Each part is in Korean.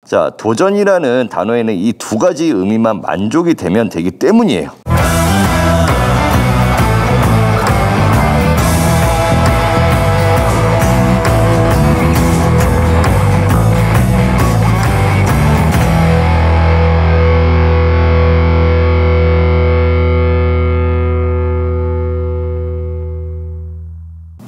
자, 도전이라는 단어에는 이 두 가지 의미만 만족이 되면 되기 때문이에요.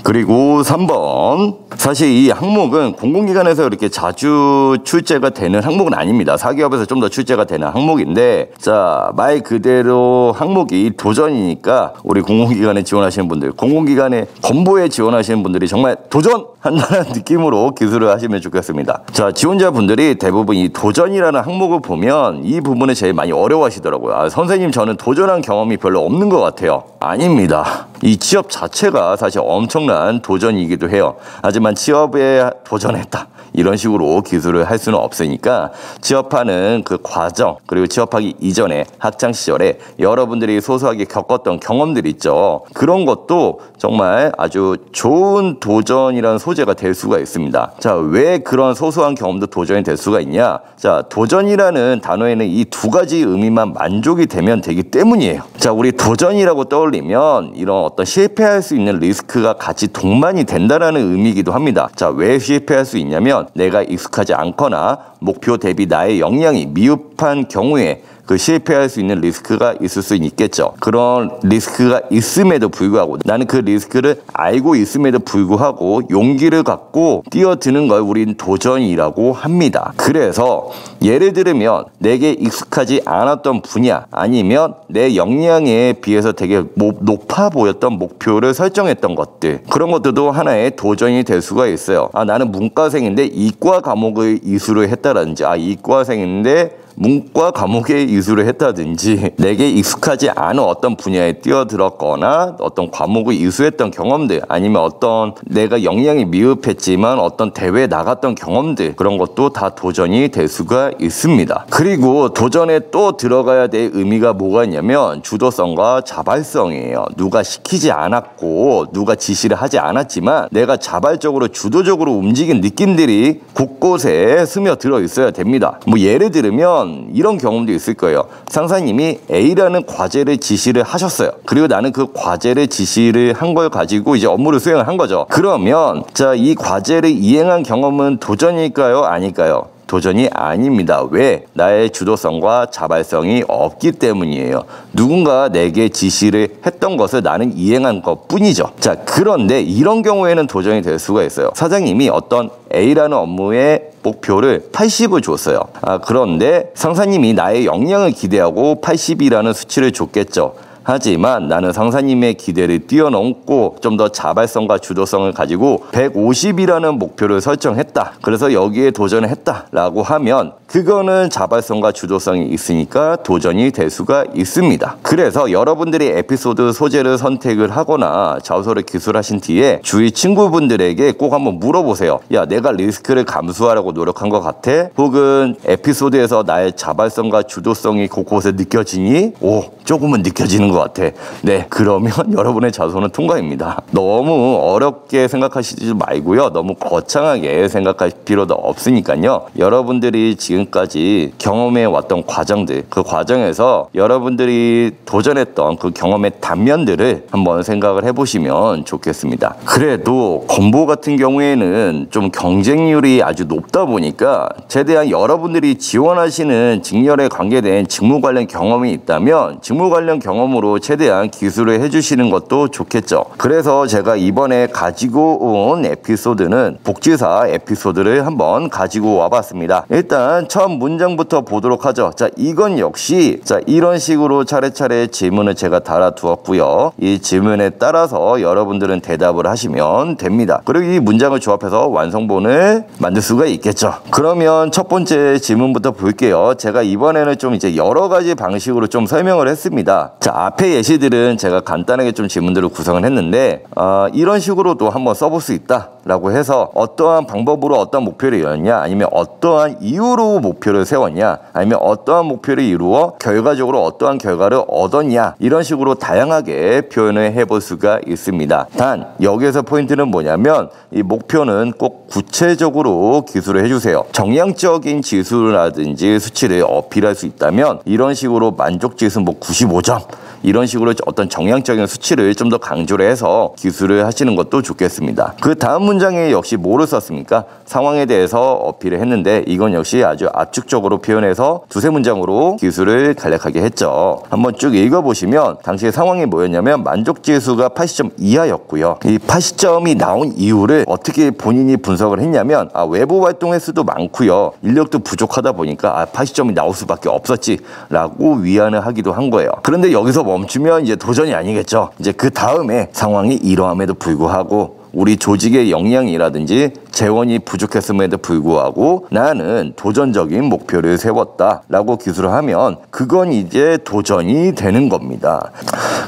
그리고 3번, 사실 이 항목은 공공기관에서 이렇게 자주 출제가 되는 항목은 아닙니다. 사기업에서 좀 더 출제가 되는 항목인데, 자, 말 그대로 항목이 도전이니까 우리 공공기관에 지원하시는 분들, 공공기관에 건보에 지원하시는 분들이 정말 도전한다는 느낌으로 기술을 하시면 좋겠습니다. 자, 지원자분들이 대부분 이 도전이라는 항목을 보면 이 부분을 제일 많이 어려워하시더라고요. 아, 선생님, 저는 도전한 경험이 별로 없는 것 같아요. 아닙니다. 이 취업 자체가 사실 엄청난 도전이기도 해요. 하지만 취업에 도전했다, 이런 식으로 기술을 할 수는 없으니까 취업하는 그 과정, 그리고 취업하기 이전에 학창 시절에 여러분들이 소소하게 겪었던 경험들이 있죠. 그런 것도 정말 아주 좋은 도전이라는 소재가 될 수가 있습니다. 자, 왜 그런 소소한 경험도 도전이 될 수가 있냐? 자, 도전이라는 단어에는 이 두 가지 의미만 만족이 되면 되기 때문이에요. 자, 우리 도전이라고 떠올리면 이런 어떤 실패할 수 있는 리스크가 같이 동반이 된다라는 의미이기도 합니다. 자, 왜 실패할 수 있냐면 내가 익숙하지 않거나 목표 대비 나의 역량이 미흡한 경우에 그 실패할 수 있는 리스크가 있을 수 있겠죠. 그런 리스크가 있음에도 불구하고, 나는 그 리스크를 알고 있음에도 불구하고 용기를 갖고 뛰어드는 걸 우린 도전이라고 합니다. 그래서 예를 들면 내게 익숙하지 않았던 분야, 아니면 내 역량에 비해서 되게 높아 보였던 목표를 설정했던 것들, 그런 것들도 하나의 도전이 될 수가 있어요. 아, 나는 문과생인데 이과 과목을 이수를 했다든지, 아, 이과생인데 문과 과목에 이수를 했다든지, 내게 익숙하지 않은 어떤 분야에 뛰어들었거나 어떤 과목을 이수했던 경험들, 아니면 어떤 내가 역량이 미흡했지만 어떤 대회에 나갔던 경험들, 그런 것도 다 도전이 될 수가 있습니다. 그리고 도전에 또 들어가야 될 의미가 뭐가 있냐면 주도성과 자발성이에요. 누가 시키지 않았고 누가 지시를 하지 않았지만 내가 자발적으로 주도적으로 움직인 느낌들이 곳곳에 스며들어 있어야 됩니다. 뭐 예를 들면 이런 경험도 있을 거예요. 상사님이 A라는 과제를 지시를 하셨어요. 그리고 나는 그 과제를 지시를 한 걸 가지고 이제 업무를 수행을 한 거죠. 그러면 자, 이 과제를 이행한 경험은 도전일까요? 아닐까요? 도전이 아닙니다. 왜? 나의 주도성과 자발성이 없기 때문이에요. 누군가 내게 지시를 했던 것을 나는 이행한 것 뿐이죠. 자, 그런데 이런 경우에는 도전이 될 수가 있어요. 사장님이 어떤 A라는 업무의 목표를 80을 줬어요. 아, 그런데 상사님이 나의 역량을 기대하고 80이라는 수치를 줬겠죠. 하지만 나는 상사님의 기대를 뛰어넘고 좀 더 자발성과 주도성을 가지고 150이라는 목표를 설정했다. 그래서 여기에 도전을 했다라고 하면 그거는 자발성과 주도성이 있으니까 도전이 될 수가 있습니다. 그래서 여러분들이 에피소드 소재를 선택을 하거나 자소서를 기술하신 뒤에 주위 친구분들에게 꼭 한번 물어보세요. 야, 내가 리스크를 감수하려고 노력한 것 같아? 혹은 에피소드에서 나의 자발성과 주도성이 곳곳에 느껴지니? 오, 조금은 느껴지는 것 같아. 네, 그러면 여러분의 자소서는 통과입니다. 너무 어렵게 생각하시지 말고요. 너무 거창하게 생각할 필요도 없으니까요. 여러분들이 지금까지 경험해 왔던 과정들, 그 과정에서 여러분들이 도전했던 그 경험의 단면들을 한번 생각을 해보시면 좋겠습니다. 그래도 건보 같은 경우에는 좀 경쟁률이 아주 높다 보니까 최대한 여러분들이 지원하시는 직렬에 관계된 직무 관련 경험이 있다면 직무 관련 경험으로 최대한 기술을 해주시는 것도 좋겠죠. 그래서 제가 이번에 가지고 온 에피소드는 복지사 에피소드를 한번 가지고 와봤습니다. 일단 처음 문장부터 보도록 하죠. 자, 이건 역시 자, 이런 식으로 차례차례 질문을 제가 달아두었고요. 이 질문에 따라서 여러분들은 대답을 하시면 됩니다. 그리고 이 문장을 조합해서 완성본을 만들 수가 있겠죠. 그러면 첫 번째 질문부터 볼게요. 제가 이번에는 좀 이제 여러 가지 방식으로 좀 설명을 했습니다. 자, 앞에 예시들은 제가 간단하게 좀 질문들을 구성을 했는데 이런 식으로도 한번 써볼 수 있다. 라고 해서 어떠한 방법으로 어떠한 목표를 이뤘냐, 아니면 어떠한 이유로 목표를 세웠냐, 아니면 어떠한 목표를 이루어 결과적으로 어떠한 결과를 얻었냐, 이런 식으로 다양하게 표현을 해볼 수가 있습니다. 단 여기에서 포인트는 뭐냐면 이 목표는 꼭 구체적으로 기술을 해주세요. 정량적인 지수라든지 수치를 어필할 수 있다면 이런 식으로 만족지수 95점 이런 식으로 어떤 정량적인 수치를 좀 더 강조를 해서 기술을 하시는 것도 좋겠습니다. 그 다음 문장에 역시 뭐를 썼습니까? 상황에 대해서 어필을 했는데 이건 역시 아주 압축적으로 표현해서 두세 문장으로 기술을 간략하게 했죠. 한번 쭉 읽어보시면 당시의 상황이 뭐였냐면 만족지수가 80점 이하였고요. 이 80점이 나온 이유를 어떻게 본인이 분석을 했냐면 외부 활동 횟수도 많고요. 인력도 부족하다 보니까 80점이 나올 수밖에 없었지 라고 위안을 하기도 한 거예요. 그런데 여기서 멈추면 이제 도전이 아니겠죠. 이제 그 다음에 상황이 이러함에도 불구하고 우리 조직의 역량이라든지 재원이 부족했음에도 불구하고 나는 도전적인 목표를 세웠다라고 기술을 하면 그건 이제 도전이 되는 겁니다.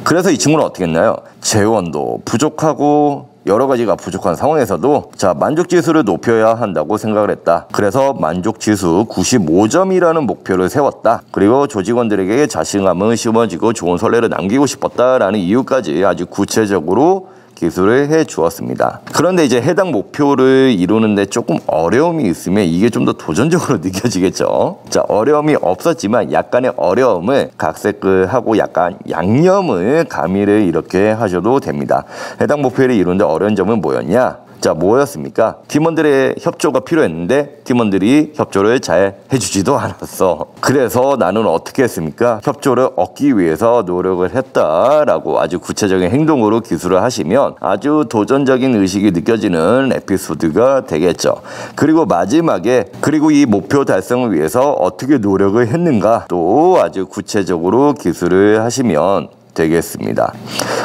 그래서 이 친구는 어떻게 했나요? 재원도 부족하고 여러 가지가 부족한 상황에서도 만족지수를 높여야 한다고 생각을 했다. 그래서 만족지수 95점이라는 목표를 세웠다. 그리고 조직원들에게 자신감을 심어지고 좋은 선례를 남기고 싶었다라는 이유까지 아주 구체적으로 기술을 해 주었습니다. 그런데 이제 해당 목표를 이루는데 조금 어려움이 있으면 이게 좀 더 도전적으로 느껴지겠죠. 어려움이 없었지만 약간의 어려움을 각색하고 약간 양념을 가미를 이렇게 하셔도 됩니다. 해당 목표를 이루는데 어려운 점은 뭐였냐? 뭐였습니까? 팀원들의 협조가 필요했는데 팀원들이 협조를 잘 해주지도 않았어. 그래서 나는 어떻게 했습니까? 협조를 얻기 위해서 노력을 했다라고 아주 구체적인 행동으로 기술을 하시면 아주 도전적인 의식이 느껴지는 에피소드가 되겠죠. 그리고 마지막에 그리고 이 목표 달성을 위해서 어떻게 노력을 했는가 또 아주 구체적으로 기술을 하시면 되겠습니다.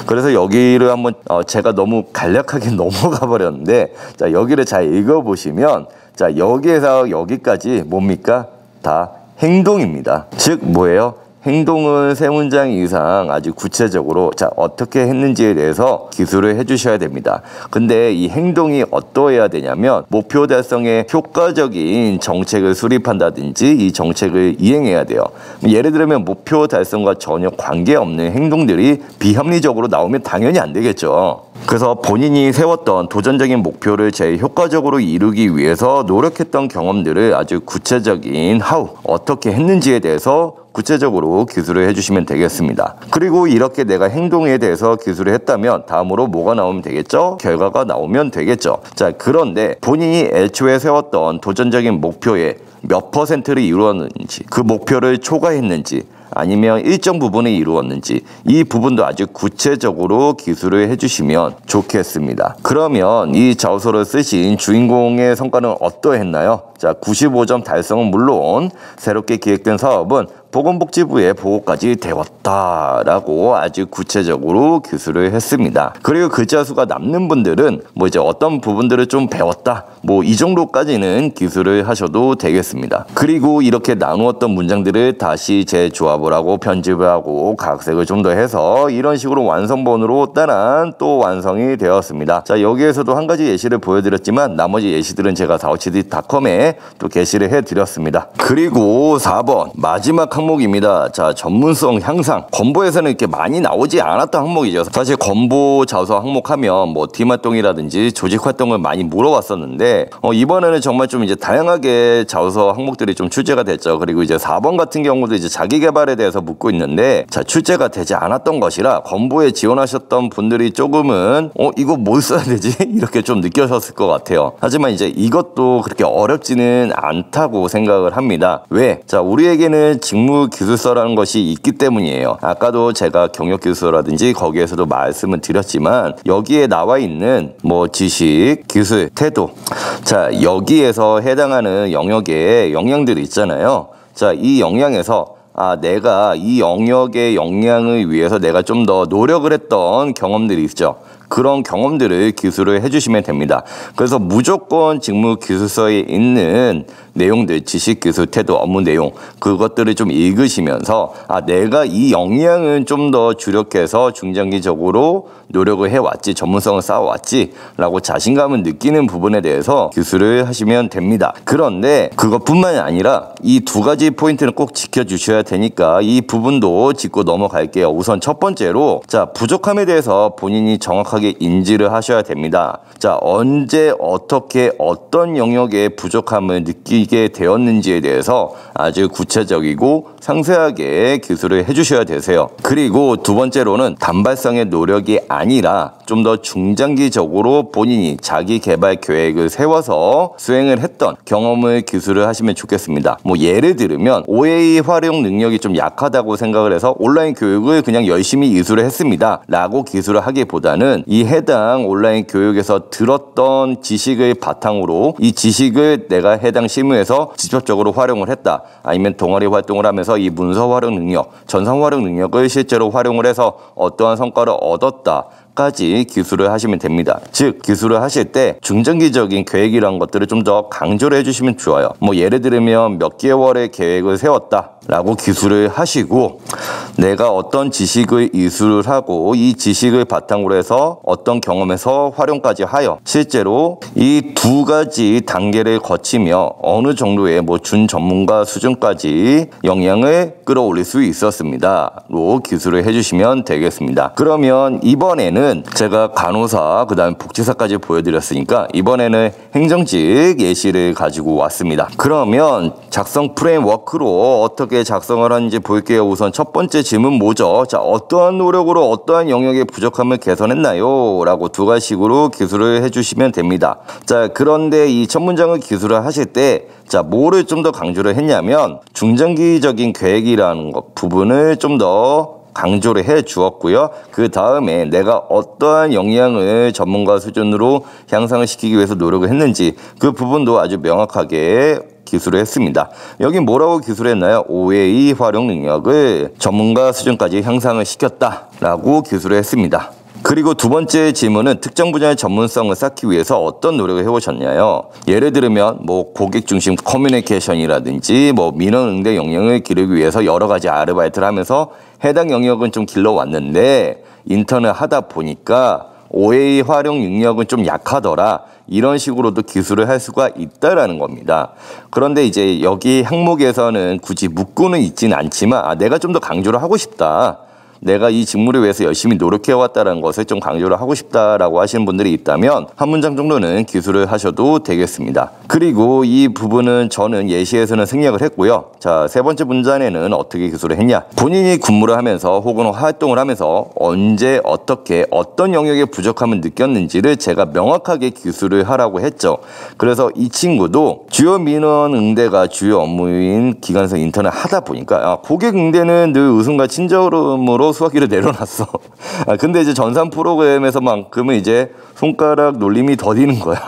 그래서 여기를 한번 제가 너무 간략하게 넘어가 버렸는데 여기를 잘 읽어보시면 여기에서 여기까지 뭡니까? 다 행동입니다. 즉 뭐예요? 행동은 세 문장 이상 아주 구체적으로 어떻게 했는지에 대해서 기술을 해주셔야 됩니다. 근데 이 행동이 어떠해야 되냐면 목표 달성에 효과적인 정책을 수립한다든지 이 정책을 이행해야 돼요. 예를 들면 목표 달성과 전혀 관계없는 행동들이 비합리적으로 나오면 당연히 안 되겠죠. 그래서 본인이 세웠던 도전적인 목표를 제일 효과적으로 이루기 위해서 노력했던 경험들을 아주 구체적인 어떻게 했는지에 대해서 구체적으로 기술을 해주시면 되겠습니다. 그리고 이렇게 내가 행동에 대해서 기술을 했다면 다음으로 뭐가 나오면 되겠죠? 결과가 나오면 되겠죠. 그런데 본인이 애초에 세웠던 도전적인 목표의 몇 %를 이루었는지, 그 목표를 초과했는지, 아니면 일정 부분을 이루었는지 이 부분도 아주 구체적으로 기술을 해주시면 좋겠습니다. 그러면 이 자소서를 쓰신 주인공의 성과는 어떠했나요? 95점 달성은 물론 새롭게 기획된 사업은 보건복지부의 보고까지 되었다라고 아주 구체적으로 기술을 했습니다. 그리고 글자 수가 남는 분들은 이제 어떤 부분들을 좀 배웠다 이 정도까지는 기술을 하셔도 되겠습니다. 그리고 이렇게 나누었던 문장들을 다시 재조합을 하고 편집을 하고 각색을 좀 더 해서 이런 식으로 완성본으로 따란 또 완성이 되었습니다. 여기에서도 한 가지 예시를 보여드렸지만 나머지 예시들은 제가 457D.com에 또 게시를 해드렸습니다. 그리고 4번 마지막 항목입니다. 전문성 향상. 건보에서는 이렇게 많이 나오지 않았던 항목이죠. 사실 건보 자소 항목하면 팀 활동이라든지 조직 활동을 많이 물어봤었는데 이번에는 정말 좀 이제 다양하게 자소 항목들이 좀 출제가 됐죠. 그리고 이제 4번 같은 경우도 이제 자기 개발에 대해서 묻고 있는데 출제가 되지 않았던 것이라 건보에 지원하셨던 분들이 조금은 이거 뭘 써야 되지? 이렇게 좀 느껴졌을 것 같아요. 하지만 이제 이것도 그렇게 어렵지는 않다고 생각을 합니다. 왜? 우리에게는 직무 기술서라는 것이 있기 때문이에요. 아까도 제가 경력 기술서라든지 거기에서도 말씀을 드렸지만 여기에 나와 있는 지식, 기술, 태도 여기에서 해당하는 영역에 역량들이 있잖아요. 이 역량에서 내가 이 영역의 역량을 위해서 내가 좀 더 노력을 했던 경험들이 있죠. 그런 경험들을 기술을 해주시면 됩니다. 그래서 무조건 직무 기술서에 있는 내용들, 지식, 기술, 태도, 업무 내용 그것들을 좀 읽으시면서 내가 이 역량은 좀 더 주력해서 중장기적으로 노력을 해왔지, 전문성을 쌓아왔지 라고 자신감을 느끼는 부분에 대해서 기술을 하시면 됩니다. 그런데 그것뿐만이 아니라 이 두 가지 포인트는 꼭 지켜주셔야 되니까 이 부분도 짚고 넘어갈게요. 우선 첫 번째로 부족함에 대해서 본인이 정확하게 인지를 하셔야 됩니다. 언제 어떻게 어떤 영역에 부족함을 느끼게 되었는지에 대해서 아주 구체적이고 상세하게 기술을 해주셔야 되세요. 그리고 두 번째로는 단발성의 노력이 아니라 좀 더 중장기적으로 본인이 자기 개발 계획을 세워서 수행을 했던 경험을 기술을 하시면 좋겠습니다. 예를 들면 OA 활용 능력이 좀 약하다고 생각을 해서 온라인 교육을 그냥 열심히 이수를 했습니다 라고 기술을 하기보다는 이 해당 온라인 교육에서 들었던 지식을 바탕으로 이 지식을 내가 해당 실무에서 직접적으로 활용을 했다, 아니면 동아리 활동을 하면서 이 문서 활용 능력, 전산 활용 능력을 실제로 활용을 해서 어떠한 성과를 얻었다 까지 기술을 하시면 됩니다. 즉 기술을 하실 때 중장기적인 계획이라는 것들을 좀 더 강조를 해주시면 좋아요. 예를 들면 몇 개월의 계획을 세웠다 라고 기술을 하시고, 내가 어떤 지식을 이수를 하고 이 지식을 바탕으로 해서 어떤 경험에서 활용까지 하여 실제로 이 두 가지 단계를 거치며 어느 정도의 준 전문가 수준까지 역량을 끌어올릴 수 있었습니다 로 기술을 해주시면 되겠습니다. 그러면 이번에는 제가 간호사 그다음 복지사까지 보여드렸으니까 이번에는 행정직 예시를 가지고 왔습니다. 그러면 작성 프레임워크로 어떻게 작성을 하는지 볼게요. 우선 첫 번째 질문 뭐죠? 어떠한 노력으로 어떠한 영역의 부족함을 개선했나요? 라고 두 가지식으로 기술을 해주시면 됩니다. 그런데 이 첫 문장을 기술을 하실 때 뭐를 좀 더 강조를 했냐면 중장기적인 계획이라는 부분을 좀 더 강조를 해 주었고요. 그 다음에 내가 어떠한 역량을 전문가 수준으로 향상을 시키기 위해서 노력을 했는지 그 부분도 아주 명확하게 기술을 했습니다. 여기 뭐라고 기술했나요? OA 활용 능력을 전문가 수준까지 향상을 시켰다라고 기술을 했습니다. 그리고 두 번째 질문은 특정 분야의 전문성을 쌓기 위해서 어떤 노력을 해오셨냐요? 예를 들면 고객 중심 커뮤니케이션이라든지 민원 응대 역량을 기르기 위해서 여러 가지 아르바이트를 하면서 해당 영역은 좀 길러왔는데 인턴을 하다 보니까 OA 활용 능력은 좀 약하더라. 이런 식으로도 기술을 할 수가 있다라는 겁니다. 그런데 이제 여기 항목에서는 굳이 묻고는 있지는 않지만 내가 좀 더 강조를 하고 싶다. 내가 이 직무를 위해서 열심히 노력해왔다는 것을 좀 강조를 하고 싶다라고 하시는 분들이 있다면 한 문장 정도는 기술을 하셔도 되겠습니다. 그리고 이 부분은 저는 예시에서는 생략을 했고요. 세 번째 문장에는 어떻게 기술을 했냐? 본인이 근무를 하면서 혹은 활동을 하면서 언제 어떻게 어떤 영역의 부족함을 느꼈는지를 제가 명확하게 기술을 하라고 했죠. 그래서 이 친구도 주요 민원 응대가 주요 업무인 기관에서 인턴을 하다 보니까 고객 응대는 늘 웃음과 친절함으로 수화기를 내려놨어. 근데 이제 전산 프로그램에서만큼은 이제 손가락 놀림이 더디는 거야.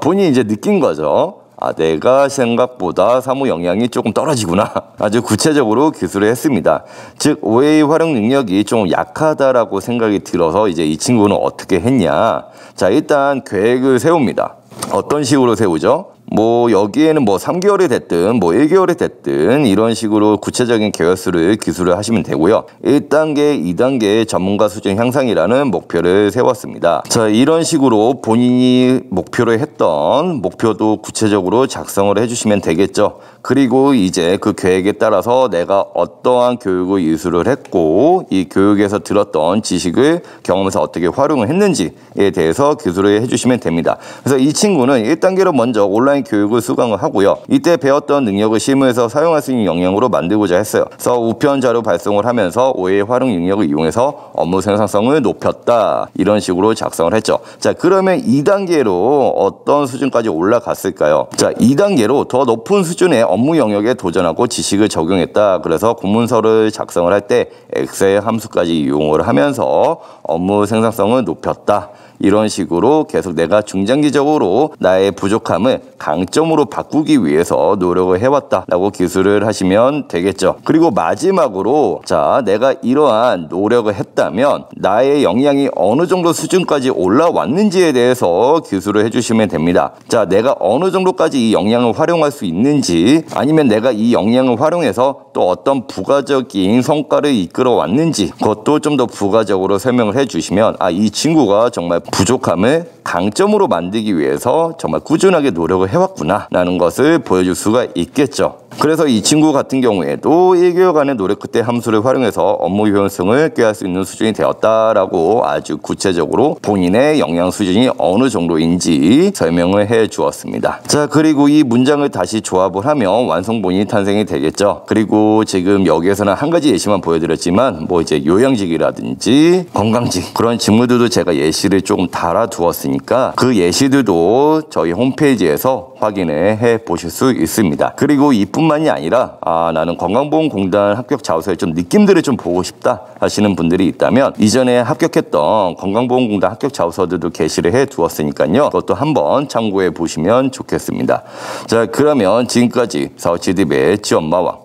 본인이 이제 느낀 거죠. 내가 생각보다 사무 역량이 조금 떨어지구나. 아주 구체적으로 기술을 했습니다. 즉 OA 활용 능력이 좀 약하다라고 생각이 들어서 이제 이 친구는 어떻게 했냐? 일단 계획을 세웁니다. 어떤 식으로 세우죠? 여기에는 3개월이 됐든 1개월이 됐든 이런 식으로 구체적인 계획수를 기술을 하시면 되고요. 1단계, 2단계 전문가 수준 향상이라는 목표를 세웠습니다. 이런 식으로 본인이 목표를 했던 목표도 구체적으로 작성을 해주시면 되겠죠. 그리고 이제 그 계획에 따라서 내가 어떠한 교육을 이수를 했고 이 교육에서 들었던 지식을 경험에서 어떻게 활용을 했는지에 대해서 기술을 해주시면 됩니다. 그래서 이 친구는 1단계로 먼저 온라인 교육을 수강을 하고요. 이때 배웠던 능력을 실무에서 사용할 수 있는 역량으로 만들고자 했어요. 그래서 우편 자료 발송을 하면서 OA 활용 능력을 이용해서 업무 생산성을 높였다. 이런 식으로 작성을 했죠. 그러면 2단계로 어떤 수준까지 올라갔을까요? 2단계로 더 높은 수준의 업무 영역에 도전하고 지식을 적용했다. 그래서 공문서를 작성을 할 때 엑셀 함수까지 이용을 하면서 업무 생산성을 높였다. 이런 식으로 계속 내가 중장기적으로 나의 부족함을 강점으로 바꾸기 위해서 노력을 해왔다라고 기술을 하시면 되겠죠. 그리고 마지막으로 자, 내가 이러한 노력을 했다면 나의 역량이 어느 정도 수준까지 올라왔는지에 대해서 기술을 해주시면 됩니다. 자, 내가 어느 정도까지 이 역량을 활용할 수 있는지, 아니면 내가 이 역량을 활용해서 또 어떤 부가적인 성과를 이끌어 왔는지, 그것도 좀 더 부가적으로 설명을 해주시면 이 친구가 정말 부족함을 강점으로 만들기 위해서 정말 꾸준하게 노력을 해왔구나 라는 것을 보여줄 수가 있겠죠. 그래서 이 친구 같은 경우에도 1개월간의 노력 끝에 함수를 활용해서 업무 효율성을 꾀할 수 있는 수준이 되었다라고 아주 구체적으로 본인의 역량 수준이 어느 정도인지 설명을 해 주었습니다. 자, 그리고 이 문장을 다시 조합을 하면 완성본이 탄생이 되겠죠. 그리고 지금 여기에서는 한 가지 예시만 보여드렸지만 이제 요양직이라든지 건강직 그런 직무들도 제가 예시를 조금 달아두었으니까 그 예시들도 저희 홈페이지에서 확인을 해 보실 수 있습니다. 그리고 이뿐만이 아니라 나는 건강보험공단 합격 자소서의 좀 느낌들을 좀 보고 싶다 하시는 분들이 있다면 이전에 합격했던 건강보험공단 합격 자소서들도 게시를 해 두었으니까요. 그것도 한번 참고해 보시면 좋겠습니다. 자, 그러면 지금까지 사우치드의 지엄마왕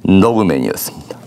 너브맨이었습니다.